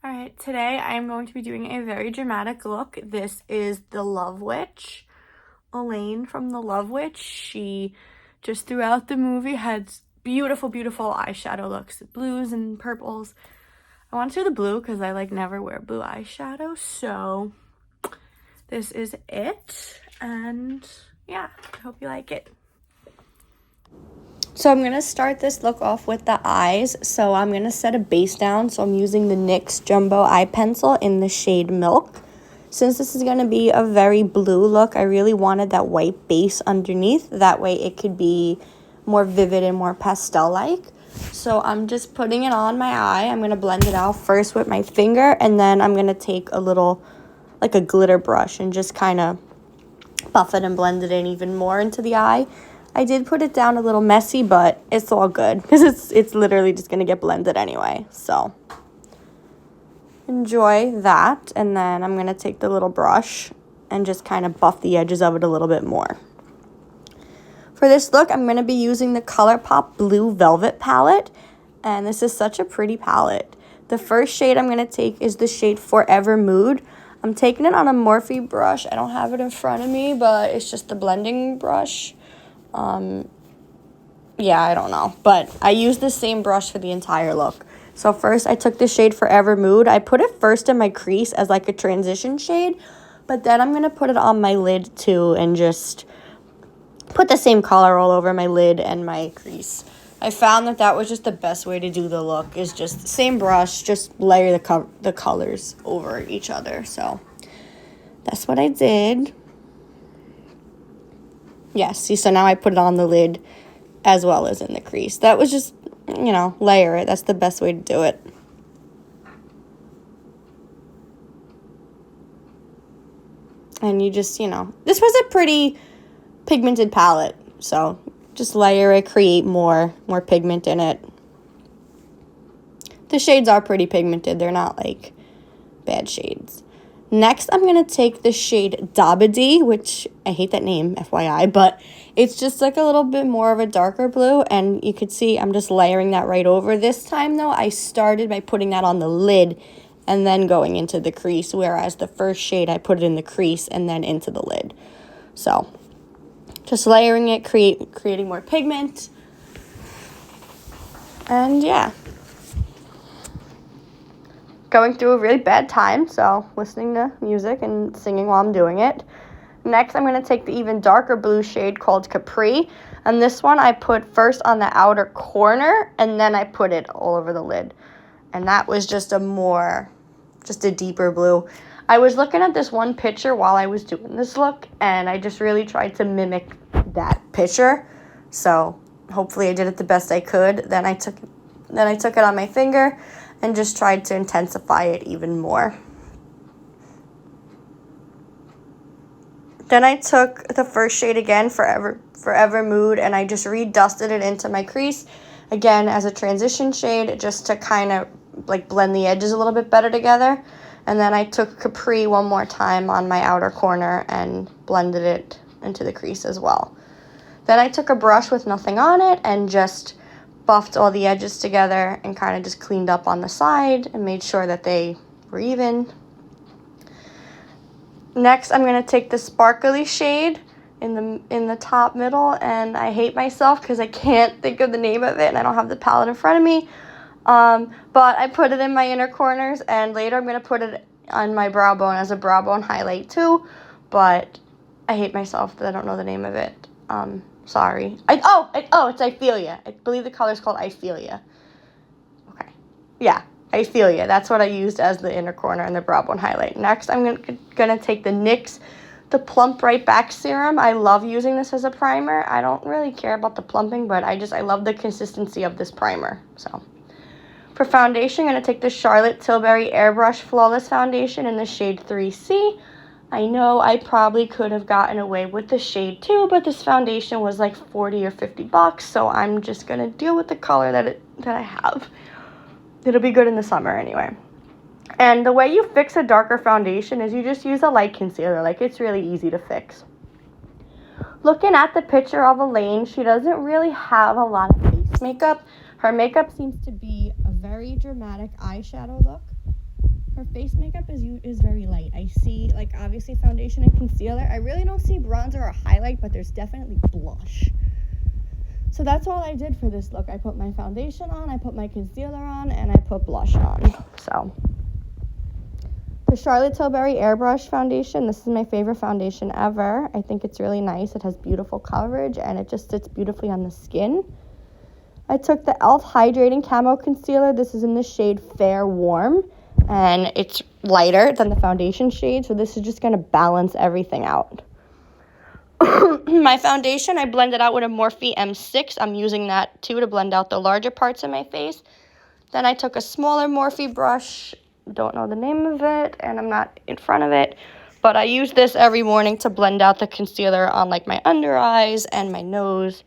Alright, today I am going to be doing a very dramatic look. This is the Love Witch, Elaine from the Love Witch. She just throughout the movie had beautiful, beautiful eyeshadow looks, blues and purples. I want to do the blue because I never wear blue eyeshadow, so this is it, and yeah, I hope you like it. So I'm going to start this look off with the eyes. So I'm going to set a base down. So I'm using the NYX Jumbo Eye Pencil in the shade Milk. Since this is going to be a very blue look, I really wanted that white base underneath. That way it could be more vivid and more pastel-like. So I'm just putting it on my eye. I'm going to blend it out first with my finger. And then I'm going to take a little, like a glitter brush, and just kind of buff it and blend it in even more into the eye. I did put it down a little messy, but it's all good because it's literally just going to get blended anyway. So enjoy that. And then I'm going to take the little brush and just kind of buff the edges of it a little bit more. For this look, I'm going to be using the ColourPop Blue Velvet palette. And this is such a pretty palette. The first shade I'm going to take is the shade Forever Mood. I'm taking it on a Morphe brush. I don't have it in front of me, but it's just the blending brush. Yeah, I don't know, but I used the same brush for the entire look. So first I took the shade Forever Mood. I put it first in my crease as like a transition shade, but then I'm going to put it on my lid too and just put the same color all over my lid and my crease. I found that was just the best way to do the look, is just the same brush, just layer the colors over each other. So that's what I did. Yes, see, so now I put it on the lid as well as in the crease. That was just, layer it. That's the best way to do it. And you just, this was a pretty pigmented palette. So just layer it, create more pigment in it. The shades are pretty pigmented. They're not like bad shades. Next, I'm going to take the shade Dabadi, which I hate that name, FYI, but it's just like a little bit more of a darker blue, and you could see I'm just layering that right over. This time, though, I started by putting that on the lid and then going into the crease, whereas the first shade, I put it in the crease and then into the lid. So, just layering it, creating more pigment, and yeah. Going through a really bad time, so listening to music and singing while I'm doing it. Next, I'm going to take the even darker blue shade called Capri, and this one I put first on the outer corner, and then I put it all over the lid. And that was just a deeper blue. I was looking at this one picture while I was doing this look, and I just really tried to mimic that picture. So hopefully I did it the best I could. Then I took it on my finger and just tried to intensify it even more. Then I took the first shade again, Forever Mood, and I just redusted it into my crease, again as a transition shade, just to kind of blend the edges a little bit better together. And then I took Capri one more time on my outer corner and blended it into the crease as well. Then I took a brush with nothing on it and just buffed all the edges together and kind of just cleaned up on the side and made sure that they were even. Next, I'm going to take the sparkly shade in the top middle, and I hate myself because I can't think of the name of it and I don't have the palette in front of me. But I put it in my inner corners, and later I'm going to put it on my brow bone as a brow bone highlight too, but I hate myself that I don't know the name of it. Sorry. It's Iphelia. I believe the color is called Iphelia. Okay. Yeah, Iphelia. That's what I used as the inner corner and the brow bone highlight. Next, I'm gonna take the NYX, the Plump Right Back Serum. I love using this as a primer. I don't really care about the plumping, but I love the consistency of this primer. So, for foundation, I'm gonna take the Charlotte Tilbury Airbrush Flawless Foundation in the shade 3C. I know I probably could have gotten away with the shade too, but this foundation was like $40 or $50, so I'm just going to deal with the color that I have. It'll be good in the summer anyway. And the way you fix a darker foundation is you just use a light concealer. It's really easy to fix. Looking at the picture of Elaine, she doesn't really have a lot of face makeup. Her makeup seems to be a very dramatic eyeshadow look. her face makeup is very light. I see, like, obviously foundation and concealer. I really don't see bronzer or highlight, but there's definitely blush. So that's all I did for this look. I put my foundation on, I put my concealer on, and I put blush on. So the Charlotte Tilbury Airbrush foundation, this is my favorite foundation ever. I think it's really nice. It has beautiful coverage, and it just sits beautifully on the skin. I took the e.l.f. Hydrating Camo Concealer. This is in the shade Fair Warm, and it's lighter than the foundation shade, so this is just going to balance everything out. My foundation, I blended out with a Morphe M6. I'm using that, too, to blend out the larger parts of my face. Then I took a smaller Morphe brush, don't know the name of it, and I'm not in front of it, but I use this every morning to blend out the concealer on, like, my under eyes and my nose,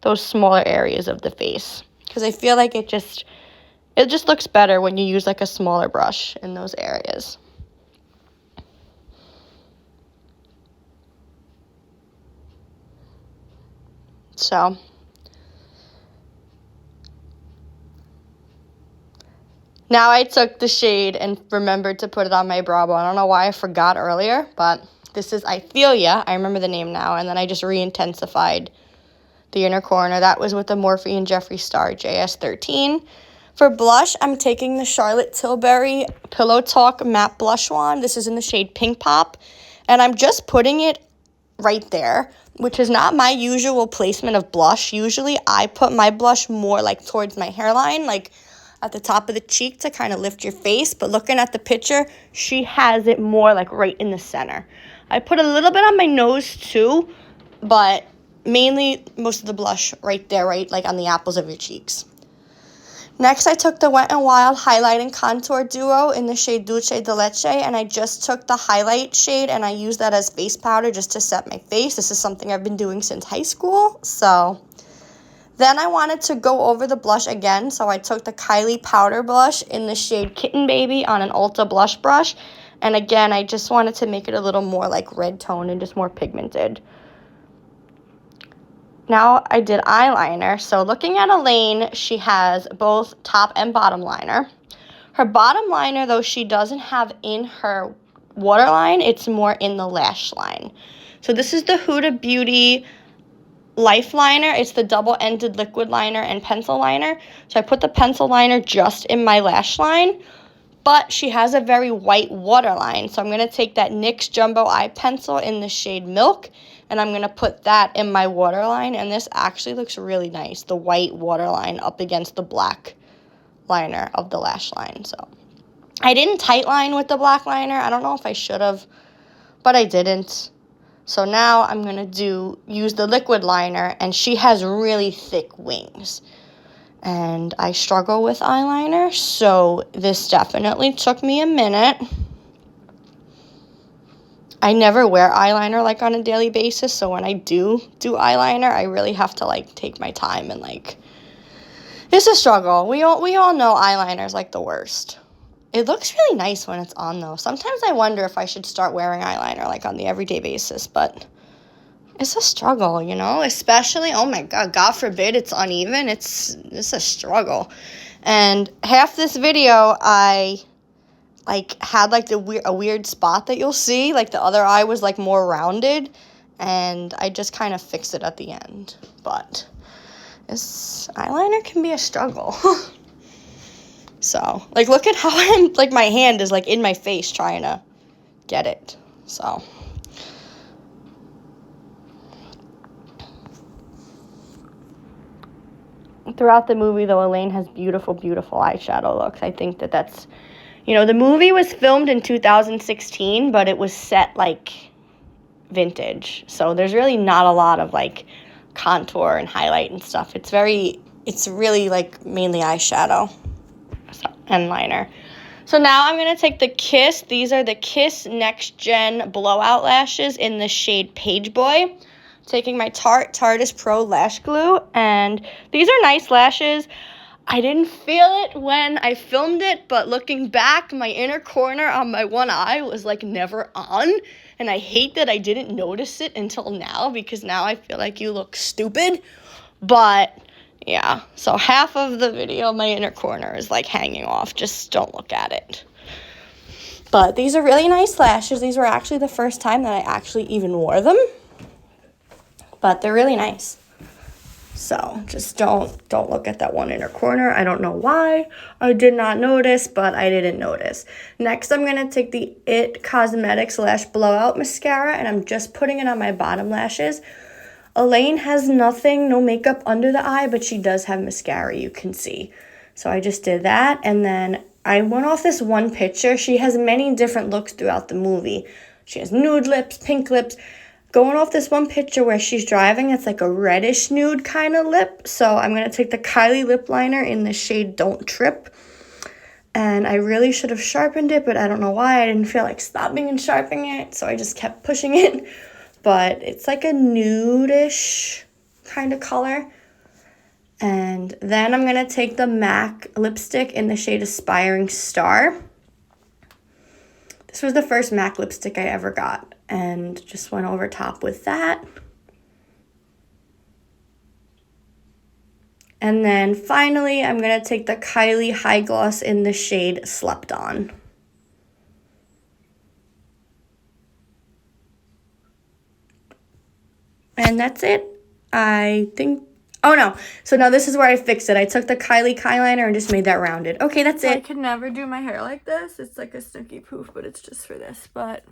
those smaller areas of the face, because I feel like it just looks better when you use like a smaller brush in those areas. So now I took the shade and remembered to put it on my brow bone. I don't know why I forgot earlier, but this is I Feel Ya. I remember the name now, and then I just re-intensified the inner corner. That was with the Morphe and Jeffree Star JS13. For blush, I'm taking the Charlotte Tilbury Pillow Talk Matte Blush Wand. This is in the shade Pink Pop, and I'm just putting it right there, which is not my usual placement of blush. Usually, I put my blush more like towards my hairline, like at the top of the cheek to kind of lift your face, but looking at the picture, she has it more like right in the center. I put a little bit on my nose too, but mainly most of the blush right there, right like on the apples of your cheeks. Next, I took the Wet n Wild Highlight and Contour Duo in the shade Dulce de Leche, and I just took the highlight shade and I used that as face powder just to set my face. This is something I've been doing since high school, so. Then I wanted to go over the blush again, so I took the Kylie Powder Blush in the shade Kitten Baby on an Ulta blush brush, and again, I just wanted to make it a little more like red tone and just more pigmented. Now I did eyeliner. So looking at Elaine, she has both top and bottom liner. Her bottom liner, though, she doesn't have in her waterline. It's more in the lash line. So this is the Huda Beauty Life Liner. It's the double-ended liquid liner and pencil liner. So I put the pencil liner just in my lash line, but she has a very white waterline. So I'm going to take that NYX Jumbo Eye Pencil in the shade Milk, and I'm going to put that in my waterline, and this actually looks really nice, the white waterline up against the black liner of the lash line. So I didn't tight line with the black liner. I don't know if I should have, but I didn't. So now I'm going to use the liquid liner, and she has really thick wings. And I struggle with eyeliner, so this definitely took me a minute. I never wear eyeliner like on a daily basis, so when I do eyeliner, I really have to like take my time and like, it's a struggle. We all know eyeliner's like the worst. It looks really nice when it's on though. Sometimes I wonder if I should start wearing eyeliner like on the everyday basis, but it's a struggle, you know, especially, oh my God, God forbid it's uneven. It's a struggle. And half this video, I like had like a weird spot that you'll see, like the other eye was like more rounded, and I just kind of fixed it at the end. But this eyeliner can be a struggle. So like look at how I'm like my hand is like in my face trying to get it. So throughout the movie though, Elaine has beautiful eyeshadow looks. I think that's, you know, the movie was filmed in 2016, but it was set like vintage. So there's really not a lot of like contour and highlight and stuff. It's really like mainly eyeshadow and liner. So now I'm going to take the Kiss. These are the Kiss Next Gen Blowout Lashes in the shade Page Boy. Taking my Tarteist Pro Lash Glue, and these are nice lashes. I didn't feel it when I filmed it, but looking back, my inner corner on my one eye was like never on, and I hate that I didn't notice it until now, because now I feel like you look stupid. But yeah, so half of the video, my inner corner is like hanging off. Just don't look at it. But these are really nice lashes. These were actually the first time that I actually even wore them. But they're really nice. So just don't look at that one inner corner. I don't know why. I did not notice, but I didn't notice. Next, I'm going to take the It Cosmetics Lash Blowout Mascara, and I'm just putting it on my bottom lashes. Elaine has nothing, no makeup under the eye, but she does have mascara, you can see. So I just did that, and then I went off this one picture. She has many different looks throughout the movie. She has nude lips, pink lips. Going off this one picture where she's driving, it's like a reddish nude kind of lip. So I'm going to take the Kylie lip liner in the shade Don't Trip. And I really should have sharpened it, but I don't know why. I didn't feel like stopping and sharpening it, so I just kept pushing it. But it's like a nudish kind of color. And then I'm going to take the MAC lipstick in the shade Aspiring Star. This was the first MAC lipstick I ever got, and just went over top with that. And then finally, I'm going to take the Kylie High Gloss in the shade Slept On. And that's it. I think, oh no. So now this is where I fixed it. I took the Kylie eyeliner and just made that rounded. Okay, that's it. I could never do my hair like this. It's like a Snooki poof, but it's just for this. But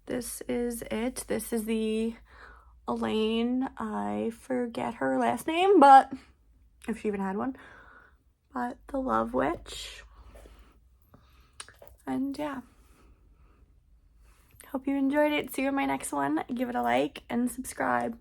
this is it. This is the Elaine, I forget her last name, but if she even had one. But the Love Witch. And yeah. Hope you enjoyed it. See you in my next one. Give it a like and subscribe.